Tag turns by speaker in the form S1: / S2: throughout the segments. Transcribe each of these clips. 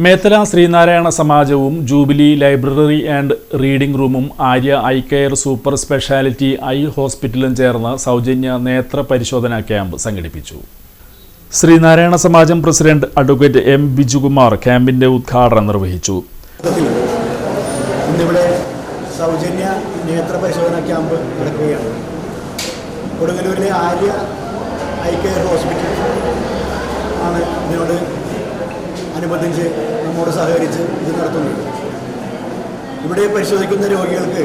S1: മേത്തല ശ്രീനാരായണ സമാജവും jubilee library and reading റൂമും Arya eye care super speciality eye ഹോസ്പിറ്റലും ചേർന്ന് സൗജന്യ നേത്ര പരിശോധനാ ക്യാമ്പ് സംഘടിപ്പിച്ചു. ശ്രീനാരായണ സമാജം പ്രസിഡന്റ് അഡ്വക്കേറ്റ് എം ബിജുകുമാർ ക്യാമ്പിന്റെ ഉദ്ഘാടനം നിർവഹിച്ചു.
S2: ഇന്നിവിടെ സൗജന്യ നേത്ര പരിശോധനാ ക്യാമ്പ് നടക്കുകയാണ്. കൊടുങ്ങല്ലൂരിലെ ആര്യ ഐ കെയർ ഹോസ്പിറ്റൽ ആണ് ഇതിനോട് അനുബന്ധിച്ച് നമ്മോട് സഹകരിച്ച് ഇത് നടത്തുന്നത്. ഇവിടെ പരിശോധിക്കുന്ന രോഗികൾക്ക്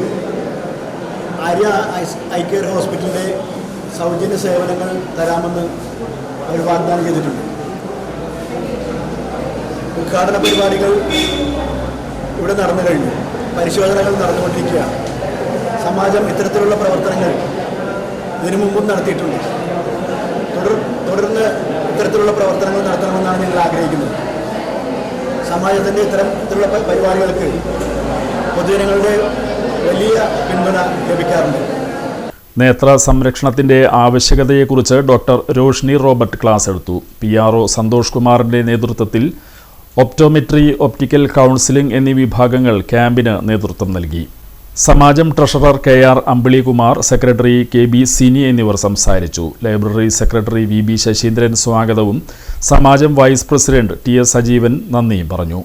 S2: ആര്യ ഐ കെയർ ഹോസ്പിറ്റലിൻ്റെ സൗജന്യ സേവനങ്ങൾ തരാമെന്ന് അവർ വാഗ്ദാനം ചെയ്തിട്ടുണ്ട്. ഉദ്ഘാടന പരിപാടികൾ ഇവിടെ നടന്നു കഴിഞ്ഞു. പരിശോധനകൾ നടന്നുകൊണ്ടിരിക്കുകയാണ്. സമാജം ഇത്തരത്തിലുള്ള പ്രവർത്തനങ്ങൾ ഇതിനു മുമ്പും നടത്തിയിട്ടുണ്ട്. തുടർന്ന് ഇത്തരത്തിലുള്ള പ്രവർത്തനങ്ങൾ നടത്തണമെന്നാണ് ഞങ്ങൾ ആഗ്രഹിക്കുന്നത്. സമാജത്തിൻ്റെ ഇത്തരത്തിലുള്ള പരിപാടികൾക്ക് പൊതുജനങ്ങളുടെ വലിയ പിന്തുണ ലഭിക്കാറുണ്ട്.
S1: നേത്ര സംരക്ഷണത്തിന്റെ ആവശ്യകതയെക്കുറിച്ച് ഡോക്ടർ രോഷ്നി റോബർട്ട് ക്ലാസ് എടുത്തു. PRO സന്തോഷ് കുമാറിന്റെ നേതൃത്വത്തിൽ ഒപ്റ്റോമെട്രി, ഒപ്റ്റിക്കൽ കൗൺസിലിംഗ് എന്നീ വിഭാഗങ്ങൾ ക്യാമ്പിന് നേതൃത്വം നൽകി. സമാജം treasurer KR Ambilikumar, secretary KB Sini എന്നിവർ സംസാരിച്ചു. ലൈബ്രറി സെക്രട്ടറി VB ശശീന്ദ്രൻ സ്വാഗതവും സമാജം വൈസ് പ്രസിഡന്റ് TS സജീവൻ നന്ദിയും പറഞ്ഞു.